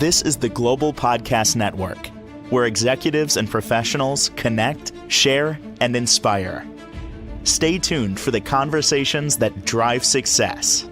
This is the Global Podcast Network, where executives and professionals connect, share, and inspire. Stay tuned for the conversations that drive success.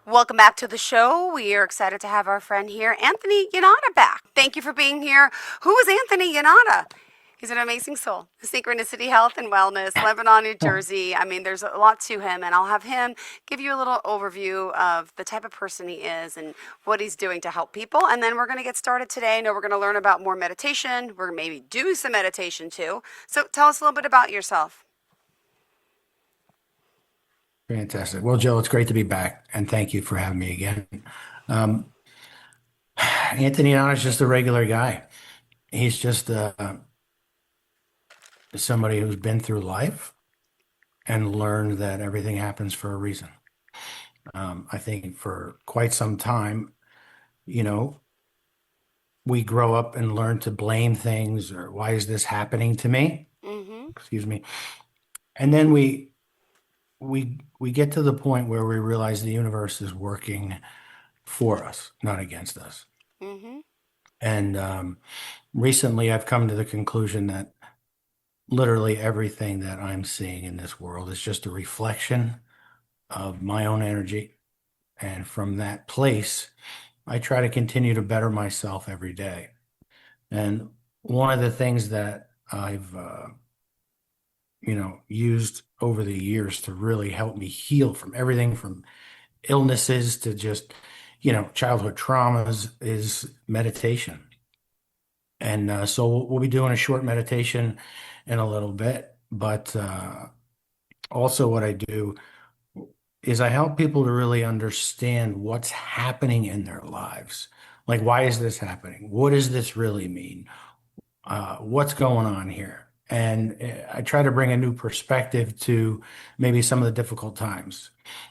Welcome back to the show. We are excited to have our friend here, Anthony Yannotta, back. Thank you for being here. Who is Anthony Yannotta? He's an amazing soul. Synchronicity Health and Wellness, Lebanon, New Jersey. I mean, there's a lot to him, and I'll have him give you a little overview of the type of person he is and what he's doing to help people. And then we're going to get started today. I know we're going to learn about more meditation. We're going to maybe do some meditation too. So tell us a little bit about yourself. Fantastic. Well, Joe, it's great to be back, and thank you for having me again. Anthony Yannotta is just a regular guy. He's just somebody who's been through life and learned that everything happens for a reason. I think for quite some time, we grow up and learn to blame things, or why is this happening to me? Excuse me. And then we get to the point where we realize the universe is working for us, not against us. And recently I've come to the conclusion that literally everything that I'm seeing in this world is just a reflection of my own energy. And from that place, I try to continue to better myself every day. And one of the things that I've used over the years to really help me heal from everything from illnesses to just, childhood traumas is meditation. And so we'll be doing a short meditation in a little bit, but also what I do is I help people to really understand what's happening in their lives. Like, why is this happening? What does this really mean? What's going on here? And I try to bring a new perspective to maybe some of the difficult times.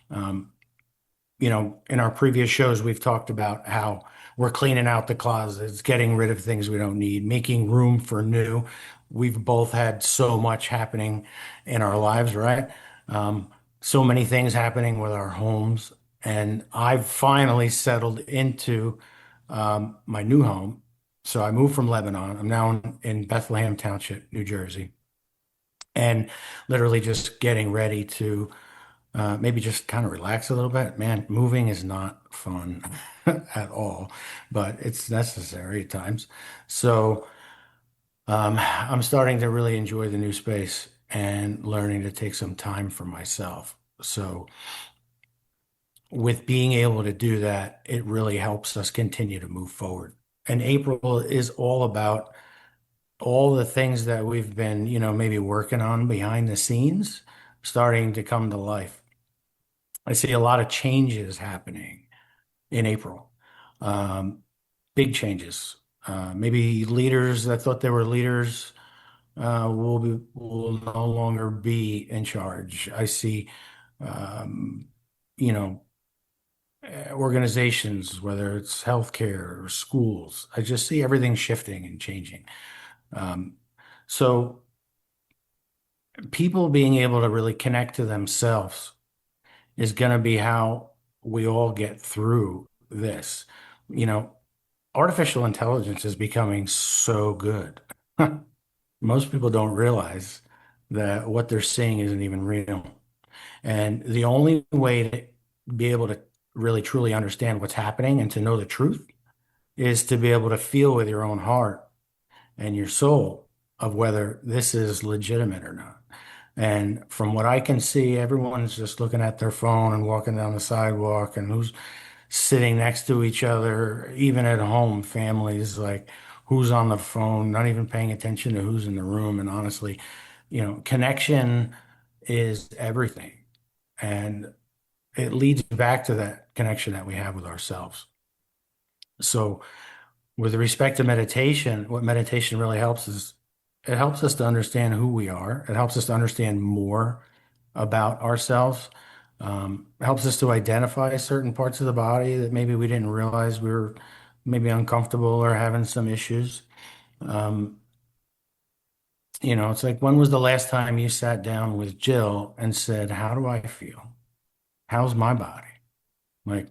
In our previous shows, we've talked about how we're cleaning out the closets, getting rid of things we don't need, making room for new. We've both had so much happening in our lives, right? So many things happening with our homes. And I've finally settled into my new home. So I moved from Lebanon. I'm now in Bethlehem Township, New Jersey, and literally just getting ready to maybe just kind of relax a little bit. Man, moving is not fun at all, but it's necessary at times. So I'm starting to really enjoy the new space and learning to take some time for myself. So with being able to do that, it really helps us continue to move forward. And April is all about all the things that we've been, maybe working on behind the scenes, starting to come to life. I see a lot of changes happening in April. Big changes. Maybe leaders that thought they were leaders will no longer be in charge. I see, you know, organizations, whether it's healthcare or schools. I just see everything shifting and changing. Um, so people being able to really connect to themselves is going to be how we all get through this. You know, artificial intelligence is becoming so good. Most people don't realize that what they're seeing isn't even real. And the only way to be able to really truly understand what's happening and to know the truth is to be able to feel with your own heart and your soul of whether this is legitimate or not. And from what I can see, everyone's just looking at their phone and walking down the sidewalk, and who's sitting next to each other, even at home, families, like who's on the phone, not even paying attention to who's in the room. And honestly, connection is everything. And it leads back to that connection that we have with ourselves. So with respect to meditation, what meditation really helps is it helps us to understand who we are. It helps us to understand more about ourselves. It helps us to identify certain parts of the body that maybe we didn't realize we were maybe uncomfortable or having some issues. Um, it's like, when was the last time you sat down with Jill and said, "How do I feel?" how's my body? Like,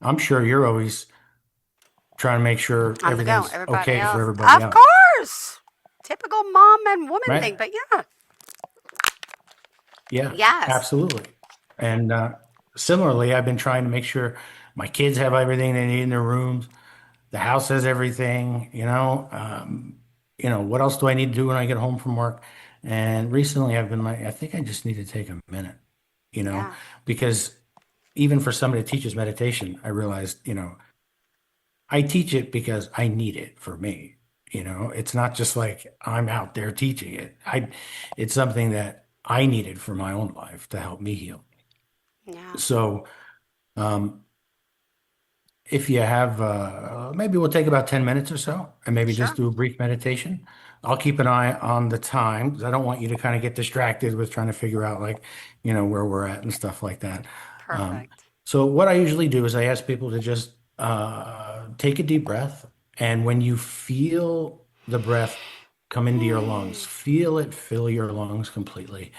I'm sure you're always trying to make sure On the go. everything's Everybody okay for else. everybody Of else, course. Typical mom and woman right? thing, but yeah. Yeah, Yes. absolutely. And similarly, I've been trying to make sure my kids have everything they need in their rooms. The house has everything, what else do I need to do when I get home from work? And recently I've been like, I think I just need to take a minute, you know, Yeah. because even for somebody that teaches meditation, I realized, I teach it because I need it for me. It's not just like I'm out there teaching it. It's something that I needed for my own life to help me heal. Yeah. So, um, if you have, maybe we'll take about 10 minutes or so and maybe just Sure. do a brief meditation. I'll keep an eye on the time because I don't want you to kind of get distracted with trying to figure out like, where we're at and stuff like that. Um, Perfect. so what I usually do is I ask people to just take a deep breath. And when you feel the breath come into your lungs, feel it fill your lungs completely.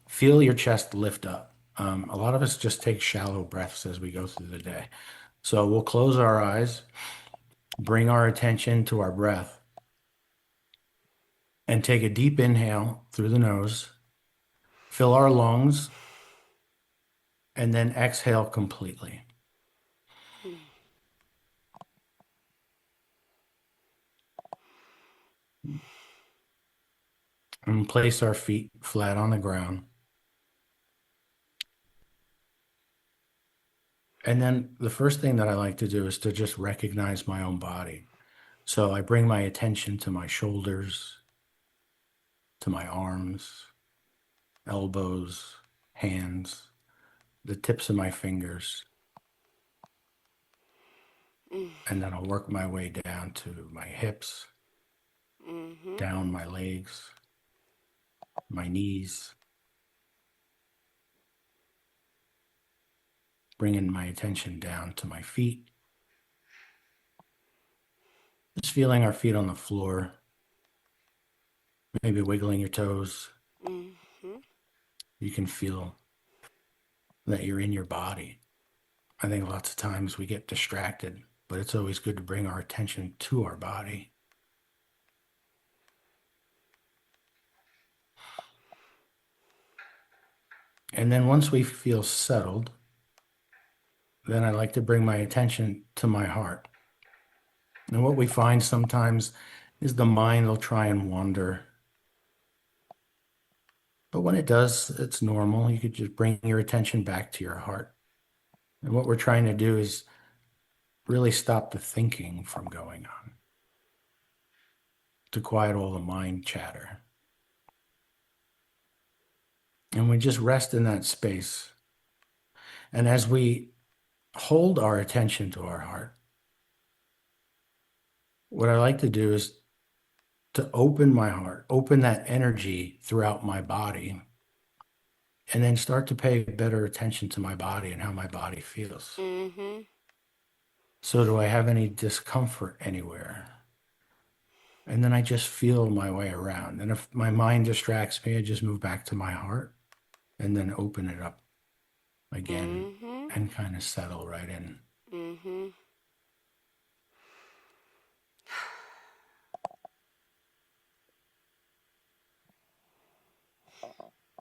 Feel your chest lift up. A lot of us just take shallow breaths as we go through the day. So we'll close our eyes, bring our attention to our breath, and take a deep inhale through the nose, fill our lungs, and then exhale completely. And place our feet flat on the ground. And then the first thing that I like to do is to just recognize my own body. So I bring my attention to my shoulders, to my arms, elbows, hands, the tips of my fingers. And then I'll work my way down to my hips, Mm-hmm. down my legs, my knees, bringing my attention down to my feet, just feeling our feet on the floor, maybe wiggling your toes. Mm-hmm. You can feel that you're in your body. I think lots of times we get distracted, but it's always good to bring our attention to our body. And then once we feel settled, then I like to bring my attention to my heart. And what we find sometimes is the mind will try and wander. But when it does, it's normal. You could just bring your attention back to your heart. And what we're trying to do is really stop the thinking from going on, to quiet all the mind chatter. And we just rest in that space. And as we hold our attention to our heart, what I like to do is to open my heart, open that energy throughout my body, and then start to pay better attention to my body and how my body feels. Mm-hmm. So, do I have any discomfort anywhere? And then I just feel my way around. And if my mind distracts me, I just move back to my heart and then open it up again Mm-hmm. and kind of settle right in. Mm-hmm.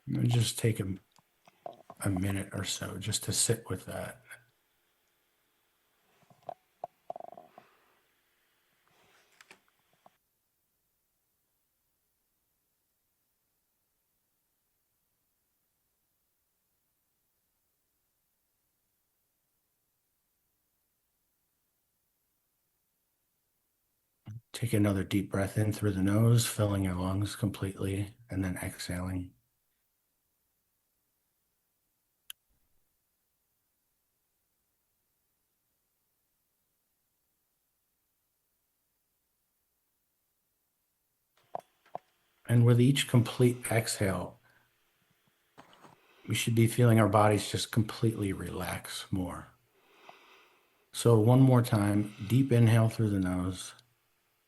And just take a minute or so just to sit with that. Take another deep breath in through the nose, filling your lungs completely, and then exhaling. And with each complete exhale, we should be feeling our bodies just completely relax more. So, one more time, deep inhale through the nose,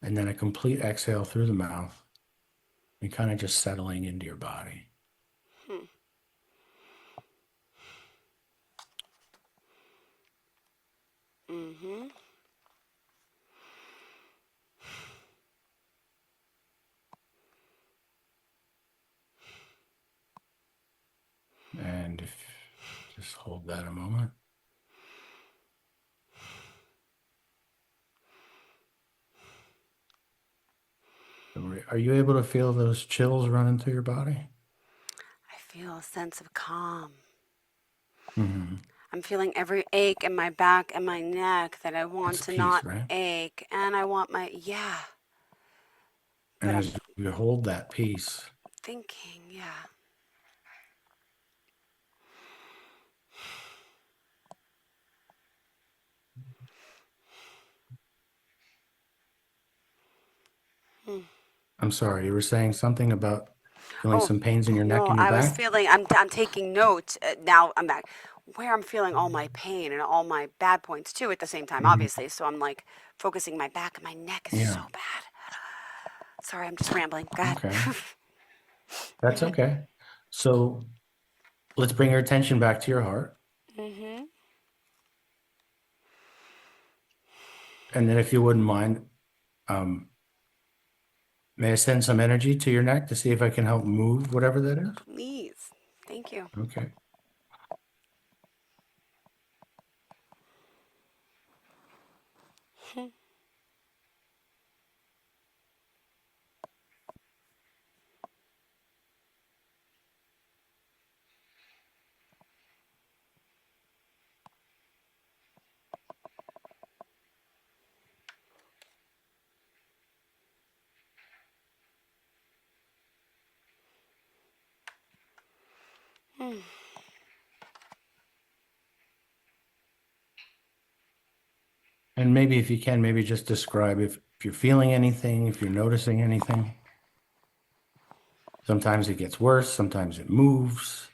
and then a complete exhale through the mouth, and kind of just settling into your body. Hmm. mind if just hold that a moment? Are you able to feel those chills running through your body? I feel a sense of calm. Mm-hmm. I'm feeling every ache in my back and my neck that I want It's to peace, not right? ache. And I want yeah, And but I'm as you hold that peace, thinking, yeah. Hmm. I'm sorry, you were saying something about feeling Oh, some pains in your neck no, and your I was back? feeling, I'm taking notes. Now I'm back. Where I'm feeling all my pain and all my bad points too at the same time, Hmm. obviously. So I'm like focusing my back and my neck is so Yeah. bad. Sorry, I'm just rambling. Go ahead. Okay. That's okay. So let's bring your attention back to your heart. Mm-hmm. And then if you wouldn't mind, um, may I send some energy to your neck to see if I can help move whatever that is? Please. Thank you. Okay. Hmm. And maybe if you can, maybe just describe if you're feeling anything, if you're noticing anything. Sometimes it gets worse, sometimes it moves,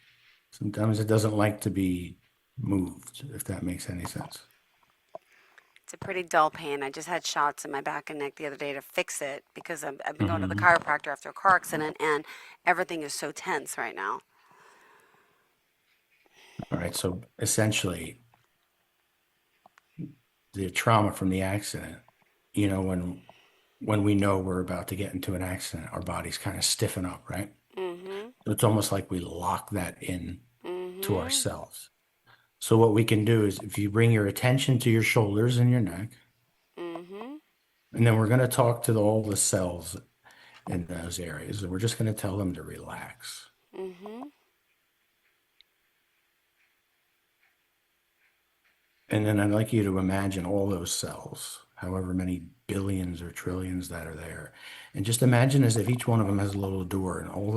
sometimes it doesn't like to be moved, if that makes any sense. It's a pretty dull pain. I just had shots in my back and neck the other day to fix it because I've been going to the Hmm. chiropractor after a car accident and everything is so tense right now. All right, so essentially, the trauma from the accident, when we know we're about to get into an accident, our bodies kind of stiffen up, right? Mm-hmm. So it's almost like we lock that in to Mm-hmm. ourselves. So what we can do is if you bring your attention to your shoulders and your neck, Mm-hmm. and then we're going to talk to all the cells in those areas, and we're just going to tell them to relax. Mm-hmm. And then I'd like you to imagine all those cells, however many billions or trillions that are there, and just imagine as if each one of them has a little door, and all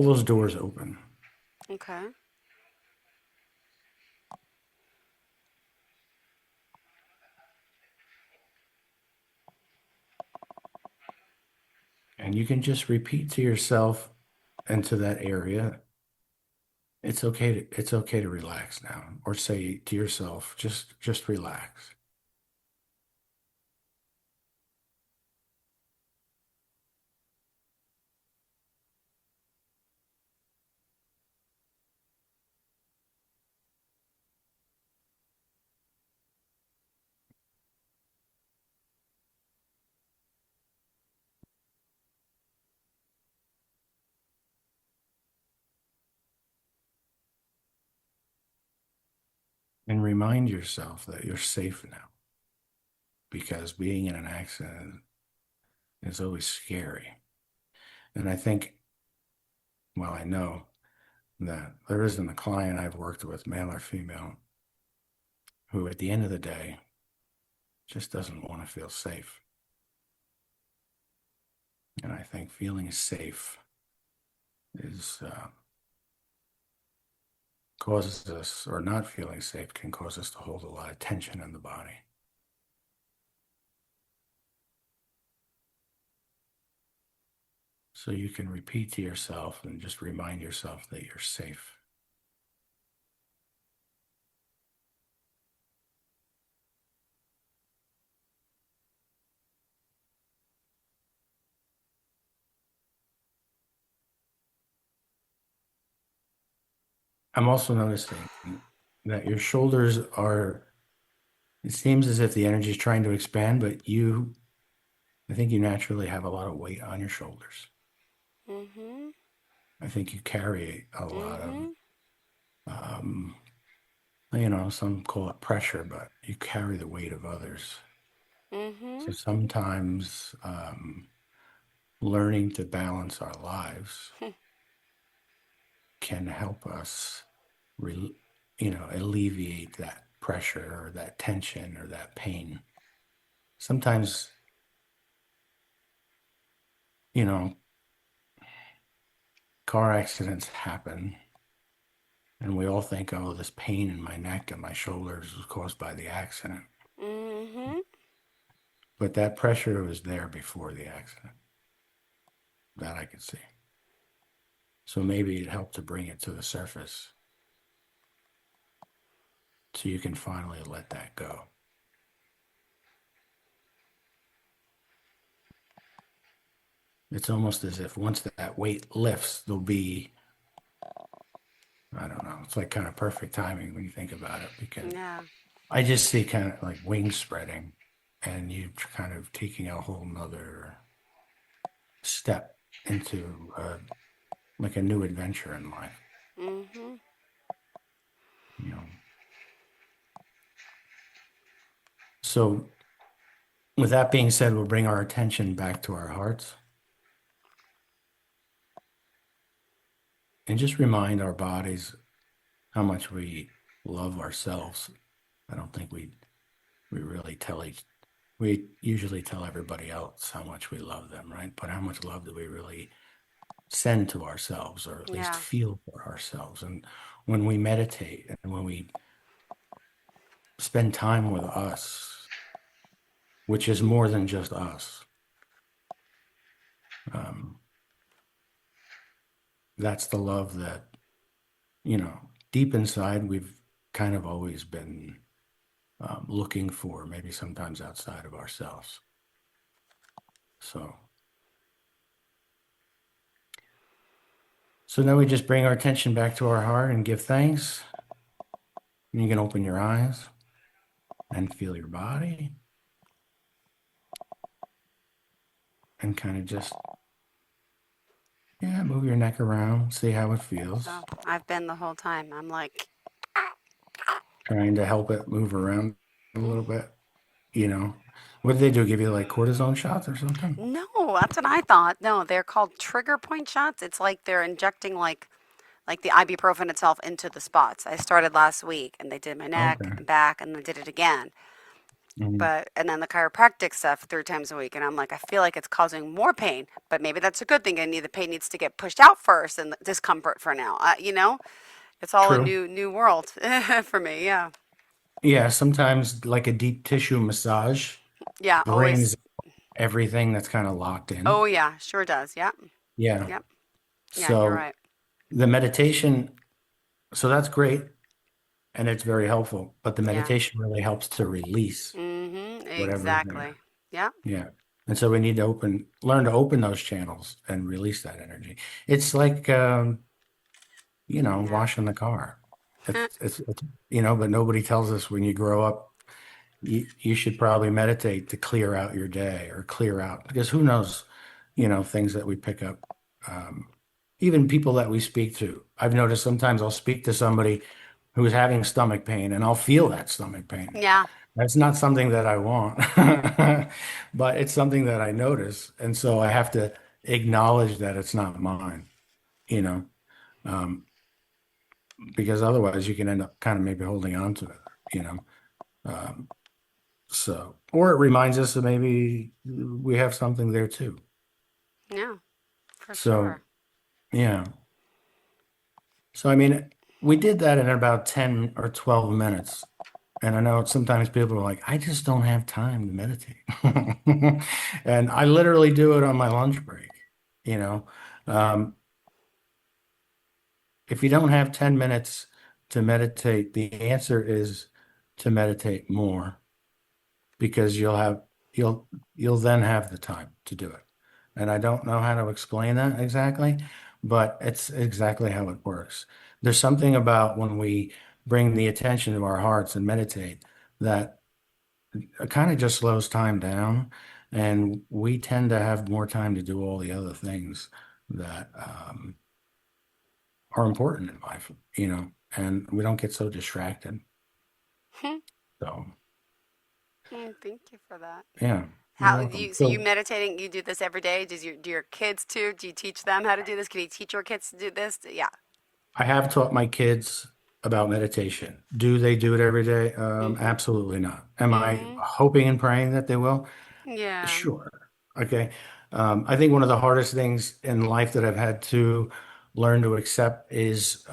those doors open. Okay. And you can just repeat to yourself and to that area, it's okay to relax now. Or say to yourself, just relax. And remind yourself that you're safe now. Because being in an accident is always scary. And I think, well, I know that there isn't a client I've worked with, male or female, who at the end of the day just doesn't want to feel safe. And I think feeling safe is causes us, or not feeling safe can cause us to hold a lot of tension in the body. So you can repeat to yourself and just remind yourself that you're safe. I'm also noticing that your shoulders are, it seems as if the energy is trying to expand, but I think you naturally have a lot of weight on your shoulders. Mm-hmm. I think you carry a lot of Mm-hmm. um, some call it pressure, but you carry the weight of others. Mm-hmm. So sometimes learning to balance our lives can help us, re alleviate that pressure or that tension or that pain. Sometimes, you know, car accidents happen and we all think, oh, this pain in my neck and my shoulders was caused by the accident. Mm-hmm. But that pressure was there before the accident. That I could see. So maybe it helped to bring it to the surface so you can finally let that go. It's almost as if once that weight lifts, there'll be, I don't know, it's like kind of perfect timing when you think about it, because Yeah. I just see kind of like wings spreading and you kind of taking a whole nother step into like a new adventure in life, Mm-hmm. you know. So with that being said, we'll bring our attention back to our hearts and just remind our bodies how much we love ourselves. I don't think we really we usually tell everybody else how much we love them, right? But how much love do we really send to ourselves, or at least Yeah. feel for ourselves? And when we meditate and when we spend time with us, which is more than just us, um, that's the love that, deep inside we've kind of always been looking for, maybe sometimes outside of ourselves. So, so now we just bring our attention back to our heart and give thanks. And you can open your eyes and feel your body and kind of just, yeah, move your neck around, see how it feels. So I've been the whole time. I'm like, Trying to help it move around a little mm. bit, you know. What do they do? Give you like cortisone shots or something? No, that's what I thought. No, they're called trigger point shots. It's like they're injecting like the ibuprofen itself into the spots. I started last week and they did my neck Okay. and back and they did it again. Mhm. But and then the chiropractic stuff 3 times a week, and I'm like, I feel like it's causing more pain, but maybe that's a good thing. The pain needs to get pushed out first, and the discomfort for now. It's all a True. new world for me. Yeah, Yeah, sometimes like a deep tissue massage yeah, always. brings everything that's kind of locked in. Oh yeah, sure does. Yep, Yeah. yep, yeah. You're So right. the meditation, so that's great and it's very helpful, but the Yeah. meditation really helps to release Mm-hmm. whatever's there. Exactly. Yep. Yeah. And so we need to learn to open those channels and release that energy. It's like, Yeah. washing the car. It's, but nobody tells us when you grow up, you should probably meditate to clear out your day or clear out, because who knows, things that we pick up, um, even people that we speak to. I've noticed sometimes I'll speak to somebody who is having stomach pain and I'll feel that stomach pain. Yeah. That's not something that I want, but it's something that I notice. And so I have to acknowledge that it's not mine, you know, um, because otherwise you can end up kind of maybe holding on to it, you know. Um, or it reminds us that maybe we have something there too. Yeah. For So, sure. yeah. So, I mean, we did that in about 10 or 12 minutes. And I know sometimes people are like, I just don't have time to meditate. And I literally do it on my lunch break, you know. Um, if you don't have 10 minutes to meditate, the answer is to meditate more, because you'll you'll then have the time to do it. And I don't know how to explain that exactly, but it's exactly how it works. There's something about when we bring the attention to our hearts and meditate that it kind of just slows time down, and we tend to have more time to do all the other things that are important in life, you know. and we don't get so distracted. Hmm. So, Thank you for that. yeah, you're How do welcome. you, so you So meditating, you do this every day? Do your kids too? Do you teach them how to do this? Can you teach your kids to do this? Yeah. I have taught my kids about meditation. Do they do it every day? Mm-hmm. Absolutely not. Am I Mm-hmm. hoping and praying that they will? Yeah. Sure. Okay. I think one of the hardest things in life that I've had to learn to accept is,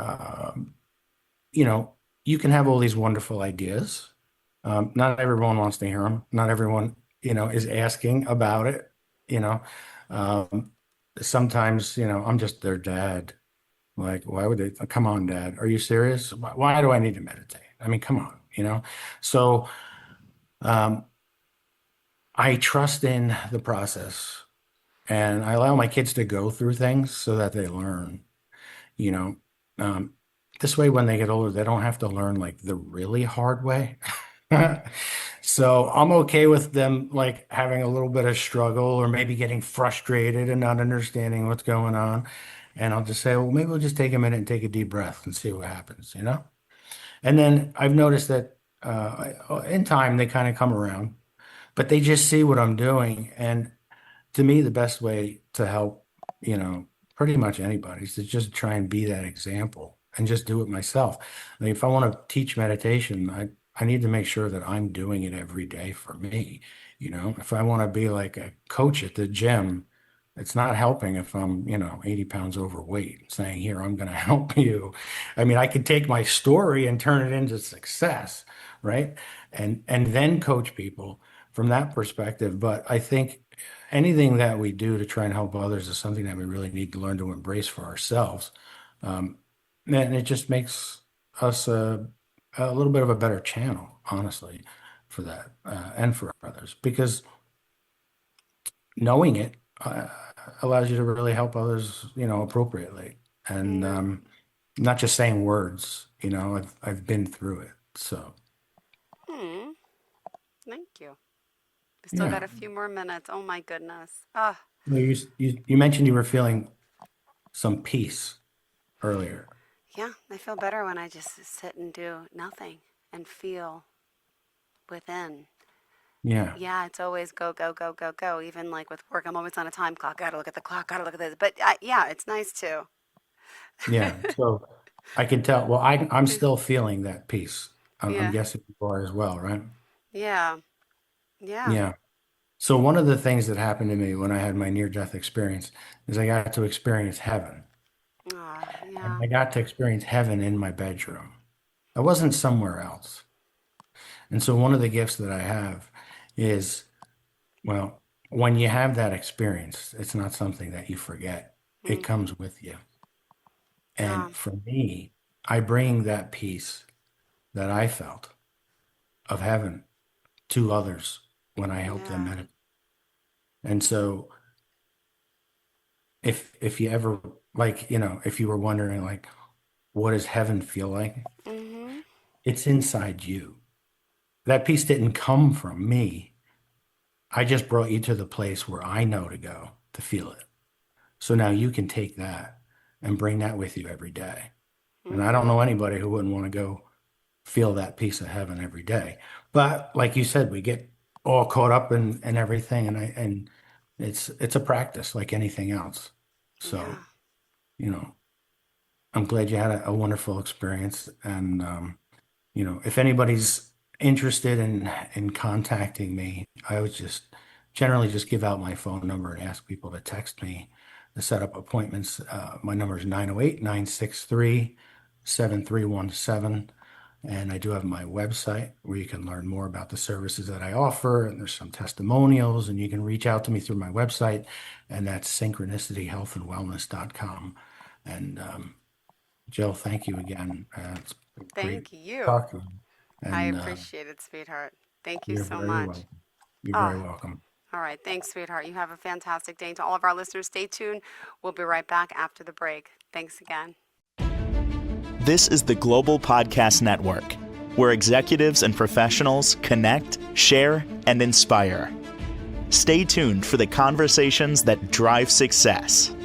you know, you can have all these wonderful ideas. Not everyone wants to hear them. Not everyone, is asking about it. You know, um, Sometimes, I'm just their dad. Like, why would they? Come on, Dad. Are you serious? Why do I need to meditate? I mean, come on. So, um, I trust in the process and I allow my kids to go through things so that they learn, you know. Um, this way, when they get older, they don't have to learn like the really hard way. So I'm okay with them like having a little bit of struggle or maybe getting frustrated and not understanding what's going on. And I'll just say, well, maybe we'll just take a minute and take a deep breath and see what happens. And then I've noticed that in time they kind of come around, but they just see what I'm doing. And to me, the best way to help, you know, pretty much anybody is to just try and be that example and just do it myself. I mean, if I want to teach meditation, I need to make sure that I'm doing it every day for me. If I want to be like a coach at the gym, it's not helping if I'm, 80 pounds overweight, saying, here, I'm going to help you. I mean, I could take my story and turn it into success, right? And then coach people from that perspective. But I think anything that we do to try and help others is something that we really need to learn to embrace for ourselves. Um, and it just makes us a little bit of a better channel, honestly, for that and for others, because knowing it allows you to really help others, appropriately, and Yeah. not just saying words. I've been through it, so Hmm. Thank you. We still yeah. got a few more minutes. Oh my goodness. Ah, Well, you mentioned you were feeling some peace earlier. yeah. I feel better when I just sit and do nothing and feel within. Yeah. Yeah, it's always go, go, go, go, go. Even like with work, I'm always on a time clock. Gotta look at the clock. Gotta look at this. But yeah, it's nice too. Yeah, so I can tell. Well, I'm still feeling that peace. I'm Yeah. guessing you are as well, right? Yeah. Yeah. Yeah. So one of the things that happened to me when I had my near-death experience is I got to experience heaven. And Yeah. I got to experience heaven in my bedroom. I wasn't somewhere else. And so one of the gifts that I have is, well, when you have that experience, it's not something that you forget. It Mm-hmm. comes with you. Yeah. And for me, I bring that peace that I felt of heaven to others when I help them Yeah. meditate. And so if you ever like, if you were wondering like, what does heaven feel like? Mm-hmm. It's inside you. That peace didn't come from me. I just brought you to the place where I know to go to feel it. So now you can take that and bring that with you every day. And I don't Mm-hmm. know anybody who wouldn't want to go feel that piece of heaven every day. But like you said, we get all caught up in everything, and it's a practice like anything else. So, Yeah. you know, I'm glad you had a wonderful experience. And if anybody's interested in contacting me, I would just generally just give out my phone number and ask people to text me to set up appointments. My number is 908-963-7317. And I do have my website where you can learn more about the services that I offer. And there's some testimonials, and you can reach out to me through my website. And that's synchronicityhealthandwellness.com. And Jill, thank you again. It's been great Thank you. talking. I And appreciate it, sweetheart. Thank you you're so very much. welcome. You're very Ah, welcome. all right. Thanks, sweetheart. You have a fantastic day. And to all of our listeners, stay tuned. We'll be right back after the break. Thanks again. This is the Global Podcast Network, where executives and professionals connect, share, and inspire. Stay tuned for the conversations that drive success.